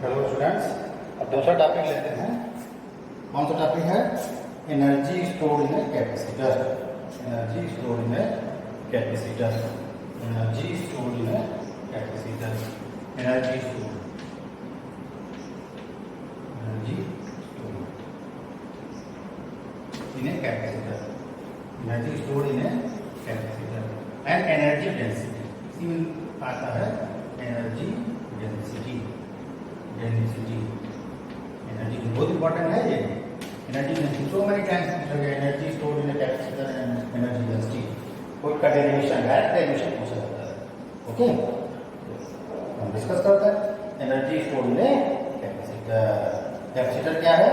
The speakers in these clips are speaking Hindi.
हेलो स्टूडेंट्स, अब दूसरा टॉपिक लेते हैं। कौन सा टॉपिक है? Energy stored in a capacitor. Energy stored in a capacitor. Energy stored in a capacitor. Energy stored. Energy stored in a capacitor. Energy stored in a capacitor and energy density. इसी में आता है एनर्जी डेंसिटी। डेंसिटी एनर्जी बहुत इंपॉर्टेंट है ये। Energy density so many times पूछा गया। Energy stored in a capacitor and energy density. कोई का डेरिवेशन डायरेक्ट डेरिवेशन पूछा जाता है। ओके, हम डिस्कस करते हैं। Energy stored in a capacitor. Capacitor क्या है?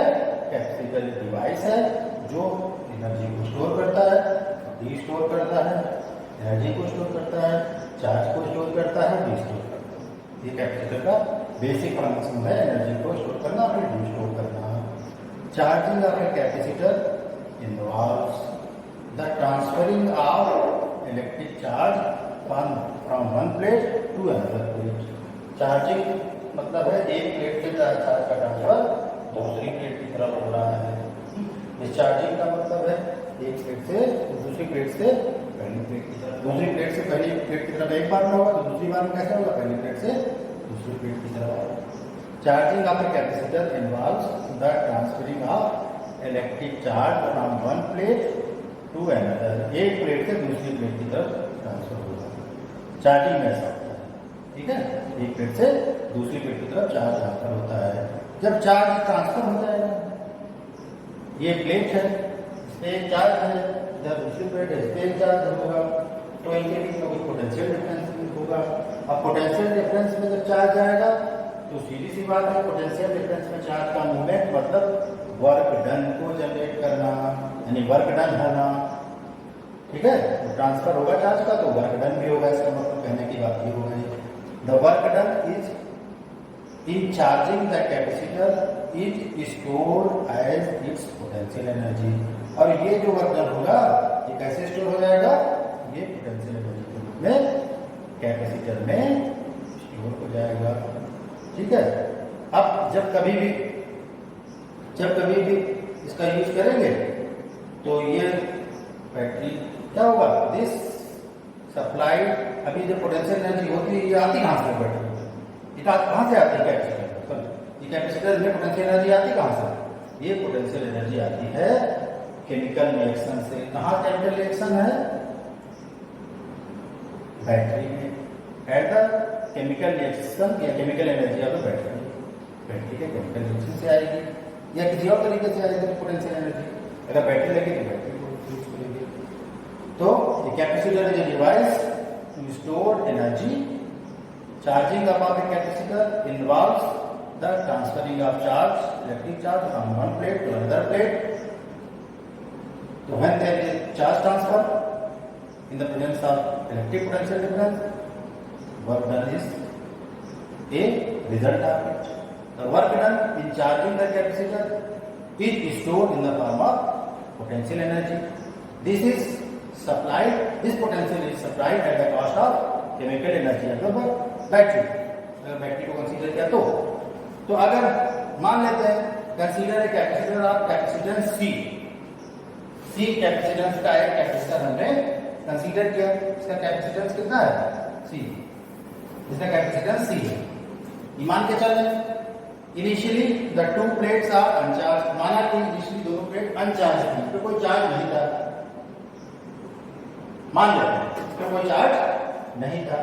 कैपेसिटर एक डिवाइस है जो एनर्जी को स्टोर करता है, डी स्टोर करता है, एनर्जी को स्टोर करता है, चार्ज को स्टोर करता है, डी स्टोर करता है। ये कैपेसिटर का बेसिक फंक्शन है, एनर्जी को स्टोर करना फिर डी स्टोर करना। Charging of a capacitor involves the transferring of electric charge from one plate to another plate. Charging मतलब है एक प्लेट से चार्ज का ट्रांसफर दूसरी प्लेट की तरफ हो रहा है। डिस्चार्जिंग का मतलब है एक प्लेट से दूसरी प्लेट से पहली प्लेट की तरफ, दूसरी प्लेट से पहली प्लेट की तरफ एक बार में होगा तो दूसरी बार में कैसे होगा? पहली प्लेट से दूसरी प्लेट की तरफ। Charging of a capacitor involves the transferring of electric charge from one plate to another. एक प्लेट से दूसरी प्लेट की तरफ ट्रांसफर होगा। चार्जिंग ऐसा होता है, ठीक है? एक प्लेट से दूसरी प्लेट की तरफ चार्ज ट्रांसफर होता है। जब चार्ज ट्रांसफर हो जाएगा, ये प्लेट है, इस पे एक चार्ज है, इधर दूसरी प्लेट है, इस पे एक चार्ज होगा, तो इनके बीच में कोई पोटेंशियल डिफरेंस होगा। अब पोटेंशियल डिफरेंस में जब चार्ज आएगा तो सीधी सी बात है, पोटेंशियल डिफरेंस में चार्ज का मूवमेंट मतलब वर्क डन को जनरेट करना, यानी वर्क डन होना, ठीक है? तो ट्रांसफर होगा चार्ज का तो वर्क डन भी होगा। इसका मतलब कहने की बात ये हो गई, the work done is in charging the capacitor is stored as its potential energy. और ये जो वर्क डन होगा ये कैसे स्टोर हो जाएगा? ये पोटेंशियल एनर्जी के रूप में कैपेसिटर में स्टोर हो जाएगा, ठीक है? अब जब कभी भी इसका यूज करेंगे तो ये बैटरी क्या होगा? दिस सप्लाई, अभी जो पोटेंशियल एनर्जी होती है ये आती कहां से? बैटरी कहां से आती है? कैपेसिटर। ये कैपेसिटर में पोटेंशियल एनर्जी आती कहां से? ये पोटेंशियल एनर्जी आती है केमिकल रिएक्शन से। कहां केमिकल रिएक्शन है? बैटरी में। एट द केमिकल रिएक्शन या केमिकल एनर्जी ऑफ बैटरी के केमिकल रिएक्शन से आएगी या किसी और तरीके से आएगी पोटेंशियल एनर्जी। अगर बैटरी लगी तो बैटरी को यूज करेंगे। तो ये capacitor is a device to store energy. Charging of a capacitor involves the transferring of charge, electric charge from one plate to another plate. तो when there is charge transfer in the presence of electric potential difference, work done is a result of it. The work done in charging the capacitor is stored in the form of potential energy. This is supplied, this potential is supplied at the cost of chemical energy of the battery. अगर बैटरी को कंसीडर किया तो अगर मान लेते हैं consider a capacitor of capacitance C capacitance का एक कैपेसिटर हमने कंसीडर किया। इसका कैपेसिटेंस कितना है? सी। इसका कैपेसिटेंस सी है। ये मान के चले initially the two plates are uncharge. माना कि इनिशियली दोनों प्लेट अनचार्ज थी, तो कोई चार्ज नहीं था। मान लेते हैं इसमें कोई चार्ज नहीं था।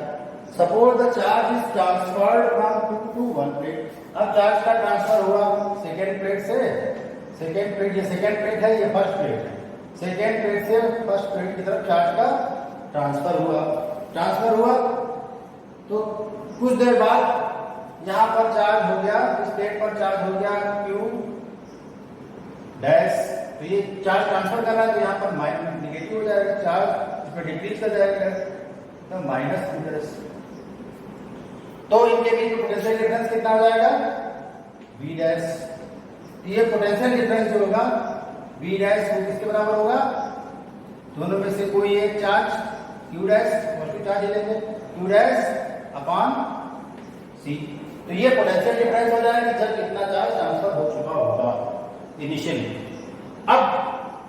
Suppose the charge is transferred from two to one plate. अब चार्ज का ट्रांसफर हुआ सेकेंड प्लेट से, सेकेंड प्लेट, ये सेकेंड प्लेट है, ये फर्स्ट प्लेट है। सेकेंड प्लेट से फर्स्ट प्लेट की तरफ चार्ज का ट्रांसफर हुआ तो कुछ देर बाद यहां पर चार्ज हो गया, इस प्लेट पर चार्ज हो गया Q डैश। तो ये चार्ज ट्रांसफर कर रहा है तो यहां पर माइनस निगेटिव हो जाएगा, चार्ज इसमें डिक्रीज कर जाएगा तो माइनस इंटरेस्ट। तो इनके बीच में पोटेंशियल डिफरेंस कितना हो जाएगा? V dash. ये पोटेंशियल डिफरेंस जो होगा V डैश वो किसके बराबर होगा? दोनों में से कोई एक charge Q dash positive charge लेंगे, Q डैश अपॉन C। तो ये पोटेंशियल डिफरेंस हो जाएगा जब इतना चार्ज ट्रांसफर हो चुका होगा इनिशियली। अब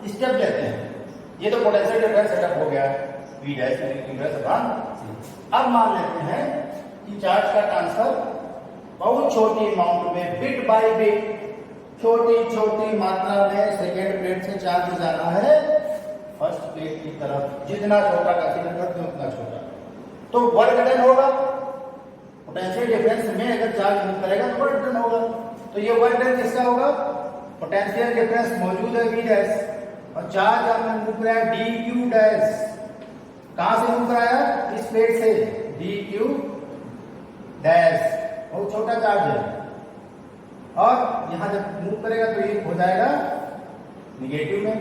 स्टेप लेते हैं, ये तो पोटेंशियल डिफरेंस सेटअप हो गया V dash Q dash upon C। अब मान लेते हैं कि चार्ज का ट्रांसफर बहुत छोटी अमाउंट में बिट बाय बिट छोटी छोटी मात्रा में सेकेंड प्लेट से चार्ज जाना है फर्स्ट प्लेट की तरफ। जितना छोटा कंसीडर करते हैं उतना छोटा, तो वर्क डन होगा। पोटेंशियल डिफरेंस में अगर चार्ज मूव करेगा तो वर्क डन होगा। तो ये वर्क डन किसका होगा? पोटेंशियल डिफरेंस मौजूद है V डैश और चार्ज आपने मूव कराया dq डैश। कहां से मूव कराया? इस प्लेट से dq डैश, बहुत छोटा चार्ज है। और यहां जब मूव करेगा तो ये हो जाएगा निगेटिव में,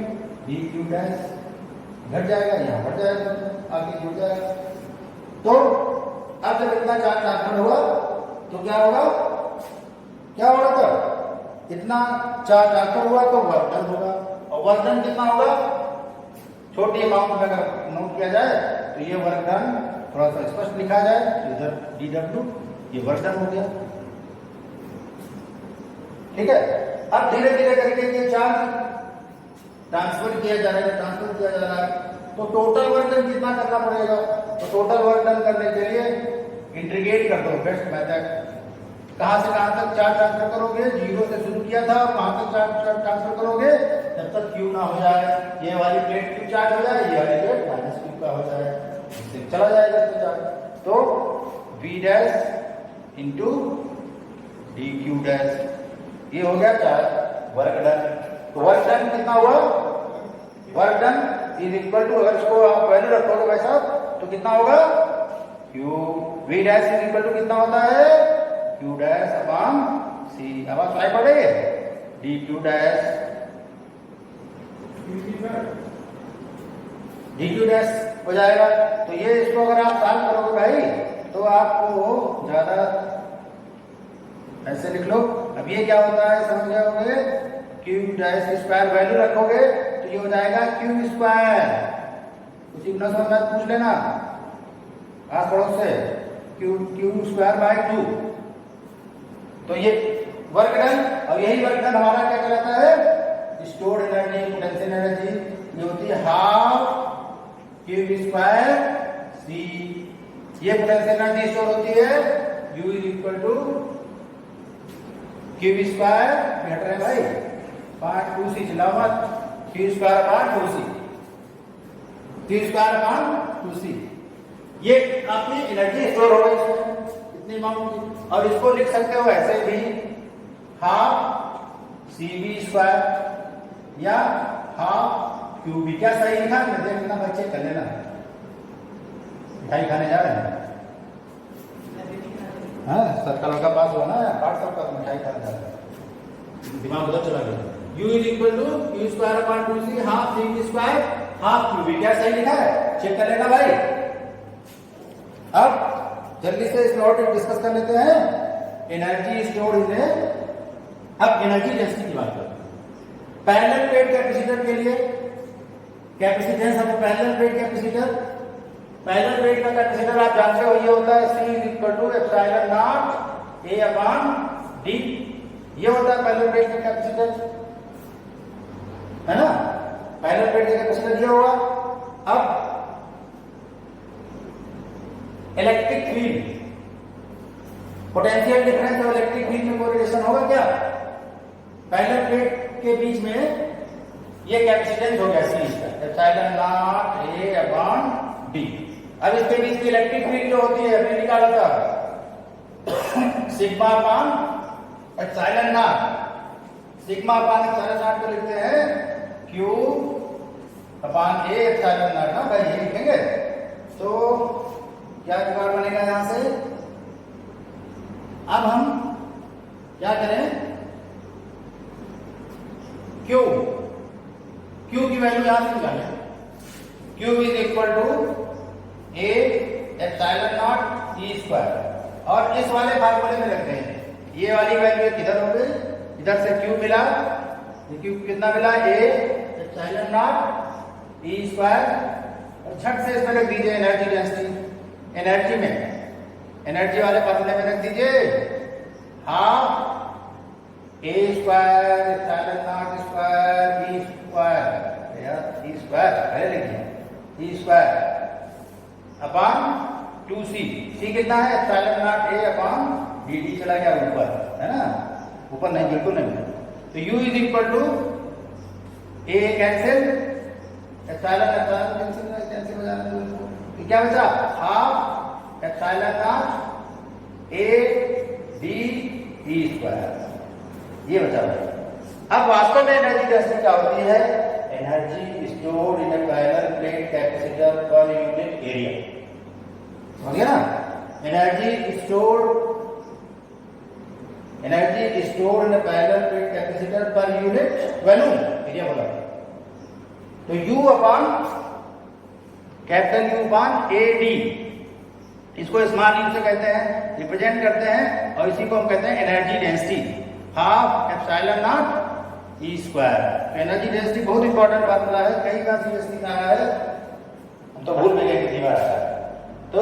dq डैश घट जाएगा, यहां बढ़ जाएगा, आगे जुड़ जाएगा। तो अब जब इतना चार्ज ट्रांसफर हुआ तो क्या होगा? क्या होगा? तब इतना चार्ज ट्रांसफर हुआ तो वर्क डन होगा। और वर्क डन कितना होगा? छोटी अमाउंट में अगर नोट किया जाए तो ये वर्क डन थोड़ा सा स्पष्ट लिखा जाए, इधर dw, ये वर्क डन हो गया। ठीक है। अब धीरे धीरे करके ये चार्ज ट्रांसफर किया जा रहा है, तो टोटल वर्क डन कितना करना पड़ेगा? तो टोटल वर्क डन करने के लिए इंटीग्रेट कर दो, बेस्ट मेथड। कहां से कहां तक चार्ज ट्रांसफर करोगे? 0 से शुरू किया था, कहां तक चार्ज ट्रांसफर करोगे? जब तक Q ना हो जाए, ये वाली प्लेट Q चार्ज हो जाए, ये वाली प्लेट -Q का हो जाए, इससे चला जाएगा इसमें चार्ज। तो V dash into dq dash, ये हो गया चार्ज वर्क डन। तो वर्क डन कितना हुआ? Work done is equal to, अगर इसको आप वैल्यू रखोगे वैसा तो कितना होगा? Q V dash is equal to कितना होता है? Q dash upon C। अब आप ट्राई पढ़ेंगे dq डैश dq डैश हो जाएगा। तो ये इसको अगर आप सॉल्व करोगे भाई तो आपको ज्यादा ऐसे लिख लो। अब ये क्या होता है समझ गए होंगे? Q डैश स्क्वायर वैल्यू रखोगे तो ये हो जाएगा Q स्क्वायर। उसी को समझ में पूछ लेना आस पड़ोस से, Q स्क्वायर बाय 2। तो ये वर्क डन, और यही वर्क डन हमारा क्या कहलाता है? Stored energy, potential energy. ये होती है हाफ Q स्क्वायर C। ये पोटेंशियल एनर्जी स्टोर होती है U is equal to Q square घट रहे भाई पार्ट 2C, चला मत, Q square part 2C, Q square part 2C। ये आपकी एनर्जी स्टोर हो गई इसमें इतनी अमाउंट की। और इसको लिख सकते हो ऐसे भी, हाफ CV स्क्वायर या हाफ QB। क्या सही लिखा? देखना बच्चे, कर लेना। मिठाई खाने जा रहे हैं? हाँ, सर्कल का पास हुआ ना, पार्ट सर्कल मिठाई खाने जा रहे हैं, दिमाग उधर चला गया। U is equal to Q square upon 2C half CV square half QB। क्या सही लिखा है? चेक कर लेना भाई। अब जल्दी से इस नोट डिस्कस कर लेते हैं। एनर्जी स्टोर्ड इन, अब एनर्जी डेंसिटी की बात करते हैं। पैरेलल प्लेट कैपेसिटर के लिए capacitance of parallel plate capacitor, parallel plate का कैपेसिटर आप जानते हो ये होता है C is equal to epsilon not A upon D। ये होता है पैरेलल प्लेट का कैपेसिटर, है ना? पैरेलल प्लेट का कैपेसिटर ये होगा। अब इलेक्ट्रिक फील्ड, पोटेंशियल डिफरेंस और इलेक्ट्रिक फील्ड में कोरिलेशन होगा क्या? पैरेलल प्लेट के बीच में ये कैपेसिटेंस हो गया C इसका, epsilon not A upon D। अब इसके बीच की इलेक्ट्रिक फील्ड जो होती है अभी निकाला था sigma upon epsilon not. Sigma upon epsilon not को लिखते हैं Q upon A epsilon not ना भाई, ये लिखेंगे। तो क्या जुगाड़ बनेगा यहां से? अब हम क्या करें? Q की वैल्यू यहां से निकालें। Q is equal to A epsilon not E square, और इस वाले फार्मूले में रखते हैं। ये वाली वैल्यू किधर हो गई? इधर से Q मिला, Q कितना मिला? A epsilon not E square. और झट से इसमें रख दीजिए एनर्जी डेंसिटी। एनर्जी में, एनर्जी वाले फार्मूले में रख दीजिए A square epsilon naught square B square यार ई स्क्वायर पहले लिखिए ई स्क्वायर अपॉन 2c सी कितना है epsilon not A upon D D चला गया ऊपर है ना ऊपर नहीं बिल्कुल नहीं तो u is equal to A cancel epsilon epsilon cancel हो जाना तो क्या बचा half epsilon not A D E square ये बचा हुआ। अब वास्तव में एनर्जी डेंसिटी क्या होती है energy stored in a parallel plate capacitor per unit area समझ गया ना energy stored in a parallel plate capacitor per unit volume area बोला तो U upon capital U upon A D इसको स्मॉल u से कहते हैं रिप्रेजेंट करते हैं और इसी को हम कहते हैं energy density half epsilon not E square. तो एनर्जी डेंसिटी बहुत इंपॉर्टेंट बात बोला है कई बार सीरियसली कहा है हम तो भूल भी गए कितनी बार तो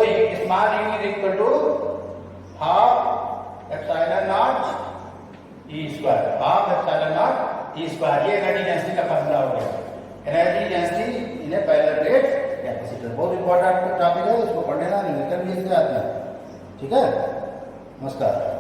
small u is equal to half epsilon not E square half epsilon not E square ये एनर्जी डेंसिटी का फार्मूला हो गया energy density in a parallel plate capacitor बहुत इंपॉर्टेंट टॉपिक है इसको पढ़ने ना नहीं कर भी आता है ठीक है नमस्कार।